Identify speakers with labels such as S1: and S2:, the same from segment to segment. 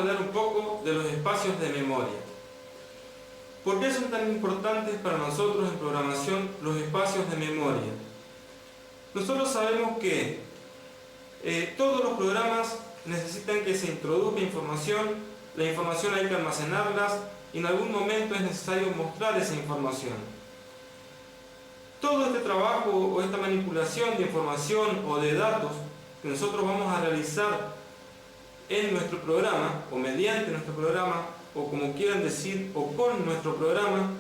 S1: hablar un poco de los espacios de memoria. ¿Por qué son tan importantes para nosotros en programación los espacios de memoria? Nosotros sabemos que todos los programas necesitan que se introduzca información, la información hay que almacenarlas y en algún momento es necesario mostrar esa información. Todo este trabajo o esta manipulación de información o de datos que nosotros vamos a realizar en nuestro programa o mediante nuestro programa o como quieran decir o con nuestro programa,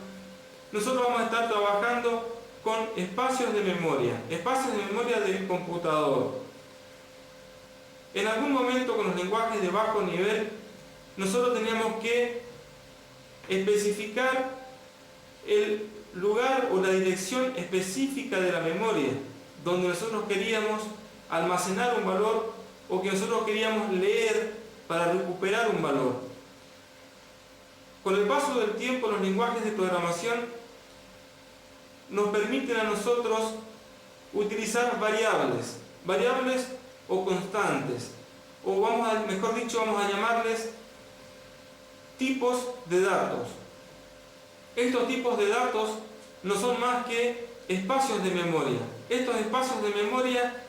S1: nosotros vamos a estar trabajando con espacios de memoria del computador. En algún momento con los lenguajes de bajo nivel nosotros teníamos que especificar el lugar o la dirección específica de la memoria donde nosotros queríamos almacenar un valor o que nosotros queríamos leer para recuperar un valor. Con el paso del tiempo los lenguajes de programación nos permiten a nosotros utilizar variables o constantes, o mejor dicho, vamos a llamarles tipos de datos. Estos tipos de datos no son más que espacios de memoria. Estos espacios de memoria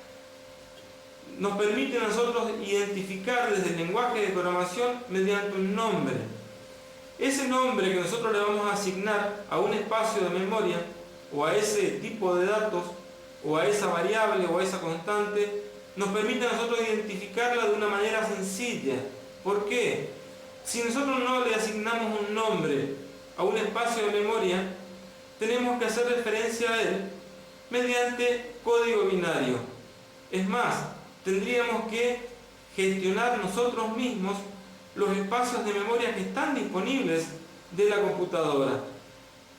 S1: nos permiten a nosotros identificar desde el lenguaje de programación mediante un nombre. Ese nombre que nosotros le vamos a asignar a un espacio de memoria, o a ese tipo de datos, o a esa variable, o a esa constante, nos permite a nosotros identificarla de una manera sencilla. ¿Por qué? Si nosotros no le asignamos un nombre a un espacio de memoria, tenemos que hacer referencia a él mediante código binario. Es más, tendríamos que gestionar nosotros mismos los espacios de memoria que están disponibles de la computadora.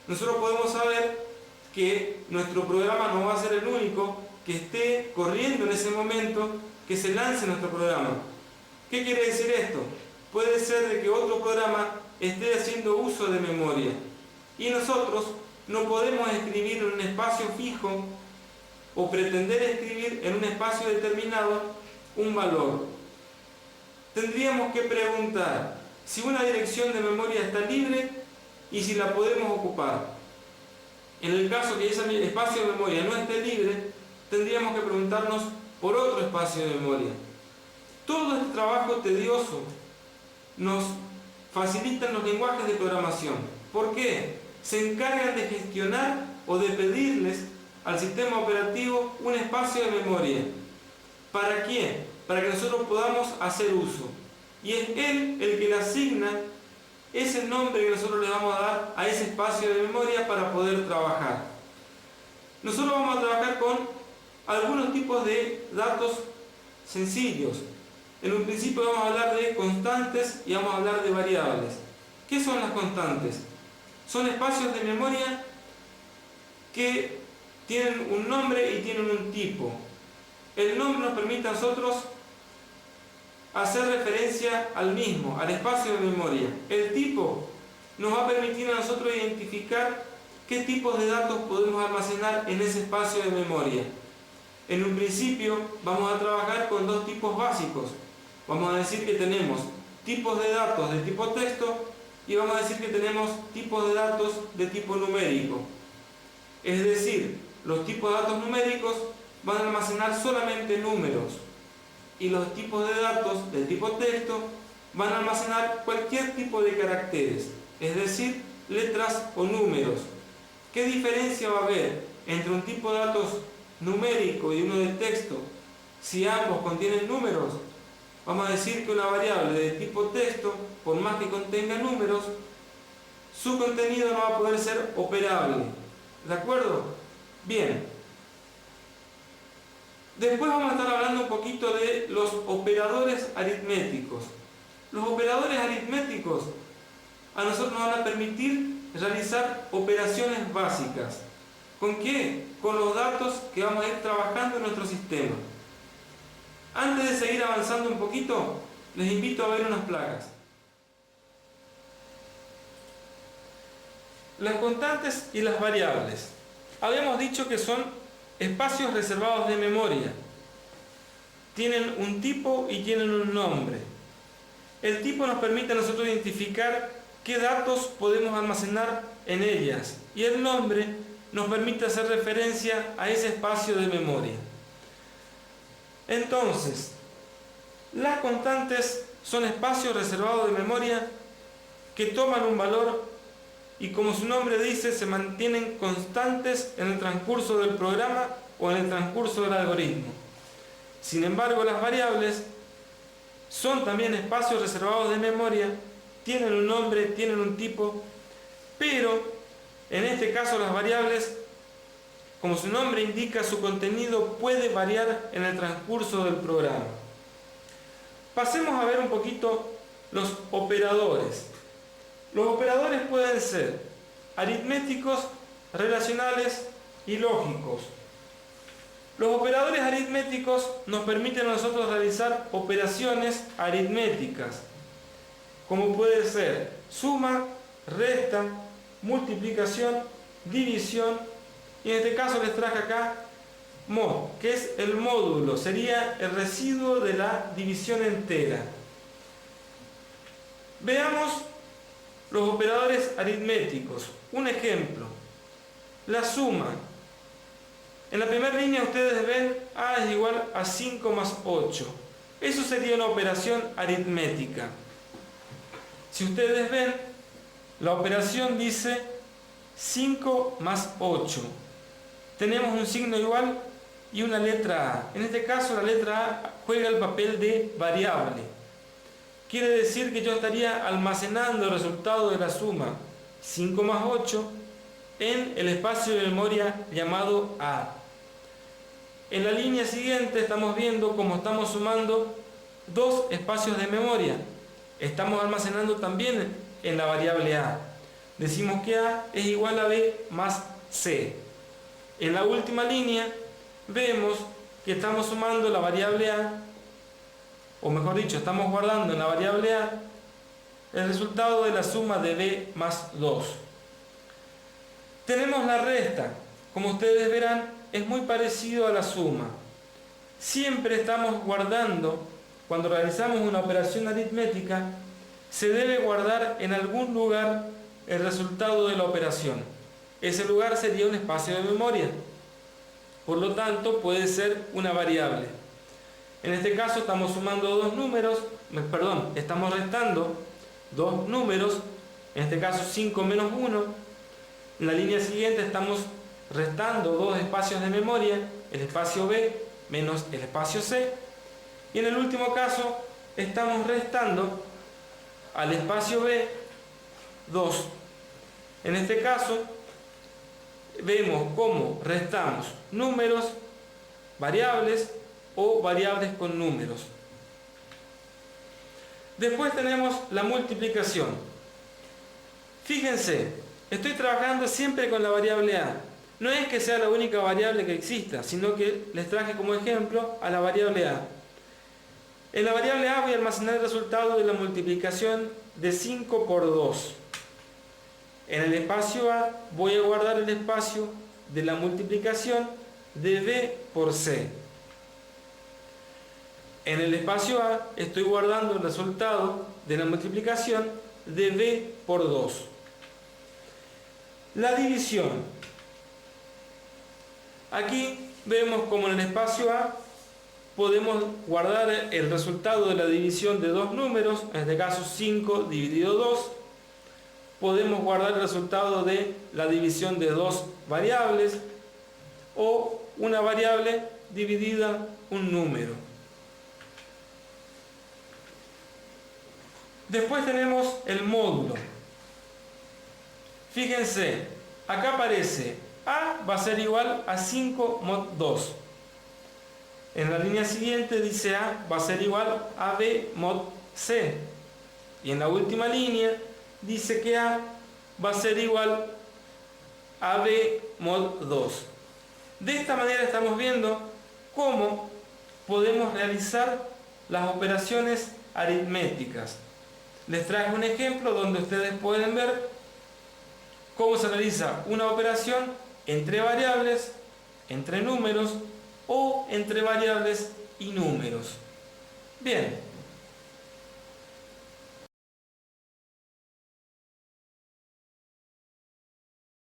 S1: Nosotros podemos saber que nuestro programa no va a ser el único que esté corriendo en ese momento que se lance nuestro programa. ¿Qué quiere decir esto? Puede ser de que otro programa esté haciendo uso de memoria y nosotros no podemos escribir en un espacio fijo o pretender escribir en un espacio determinado un valor. Tendríamos que preguntar si una dirección de memoria está libre y si la podemos ocupar. En el caso que ese espacio de memoria no esté libre, tendríamos que preguntarnos por otro espacio de memoria. Todo este trabajo tedioso nos facilitan los lenguajes de programación. ¿Por qué? Se encargan de gestionar o de pedirles al sistema operativo un espacio de memoria. ¿Para quién? Para que nosotros podamos hacer uso. Y es él el que le asigna ese nombre que nosotros le vamos a dar a ese espacio de memoria para poder trabajar. Nosotros vamos a trabajar con algunos tipos de datos sencillos. En un principio vamos a hablar de constantes y vamos a hablar de variables. ¿Qué son las constantes? Son espacios de memoria que tienen un nombre y tienen un tipo. El nombre nos permite a nosotros hacer referencia al mismo, al espacio de memoria. El tipo nos va a permitir a nosotros identificar qué tipos de datos podemos almacenar en ese espacio de memoria. En un principio vamos a trabajar con dos tipos básicos. Vamos a decir que tenemos tipos de datos de tipo texto y vamos a decir que tenemos tipos de datos de tipo numérico. Es decir, los tipos de datos numéricos van a almacenar solamente números y los tipos de datos de tipo texto van a almacenar cualquier tipo de caracteres, es decir, letras o números. ¿Qué diferencia va a haber entre un tipo de datos numérico y uno de texto si ambos contienen números? Vamos a decir que una variable de tipo texto, por más que contenga números, su contenido no va a poder ser operable. ¿De acuerdo? Bien. Después vamos a estar hablando un poquito de los operadores aritméticos. Los operadores aritméticos a nosotros nos van a permitir realizar operaciones básicas. ¿Con qué? Con los datos que vamos a ir trabajando en nuestro sistema. Antes de seguir avanzando un poquito, les invito a ver unas placas. Las constantes y las variables. Habíamos dicho que son espacios reservados de memoria. Tienen un tipo y tienen un nombre. El tipo nos permite a nosotros identificar qué datos podemos almacenar en ellas, y el nombre nos permite hacer referencia a ese espacio de memoria. Entonces, las constantes son espacios reservados de memoria que toman un valor y, como su nombre dice, se mantienen constantes en el transcurso del programa o en el transcurso del algoritmo. Sin embargo, las variables son también espacios reservados de memoria, tienen un nombre, tienen un tipo, pero en este caso las variables, como su nombre indica, su contenido puede variar en el transcurso del programa. Pasemos a ver un poquito los operadores. Los operadores pueden ser aritméticos, relacionales y lógicos. Los operadores aritméticos nos permiten a nosotros realizar operaciones aritméticas, como puede ser suma, resta, multiplicación, división, y en este caso les traje acá mod, que es el módulo, sería el residuo de la división entera. Veamos los operadores aritméticos. Un ejemplo, la suma. En la primera línea ustedes ven A es igual a 5 más 8. Eso sería una operación aritmética. Si ustedes ven, la operación dice 5 más 8. Tenemos un signo igual y una letra A. En este caso la letra A juega el papel de variable. Quiere decir que yo estaría almacenando el resultado de la suma 5 más 8 en el espacio de memoria llamado A. En la línea siguiente estamos viendo cómo estamos sumando dos espacios de memoria. Estamos almacenando también en la variable A. Decimos que A es igual a B más C. En la última línea vemos que estamos sumando la variable A, o mejor dicho, estamos guardando en la variable A el resultado de la suma de B más 2. Tenemos la resta. Como ustedes verán, es muy parecido a la suma. Siempre estamos guardando, cuando realizamos una operación aritmética, se debe guardar en algún lugar el resultado de la operación. Ese lugar sería un espacio de memoria. Por lo tanto, puede ser una variable. En este caso estamos sumando dos números, estamos restando dos números, en este caso 5 menos 1. En la línea siguiente estamos restando dos espacios de memoria, el espacio B menos el espacio C. Y en el último caso estamos restando al espacio B 2. En este caso vemos cómo restamos números, variables o variables con números. Después tenemos la multiplicación. Fíjense, estoy trabajando siempre con la variable A. No es que sea la única variable que exista, sino que les traje como ejemplo a la variable A. En la variable A voy a almacenar el resultado de la multiplicación de 5 por 2. En el espacio A voy a guardar el espacio de la multiplicación de B por C. En el espacio A estoy guardando el resultado de la multiplicación de B por 2. La división. Aquí vemos como en el espacio A podemos guardar el resultado de la división de dos números, en este caso 5 dividido 2. Podemos guardar el resultado de la división de dos variables o una variable dividida un número. Después tenemos el módulo. Fíjense, acá aparece A va a ser igual a 5 mod 2. En la línea siguiente dice A va a ser igual a B mod C. Y en la última línea dice que A va a ser igual a B mod 2. De esta manera estamos viendo cómo podemos realizar las operaciones aritméticas. Les traje un ejemplo donde ustedes pueden ver cómo se realiza una operación entre variables, entre números o entre variables y números. Bien.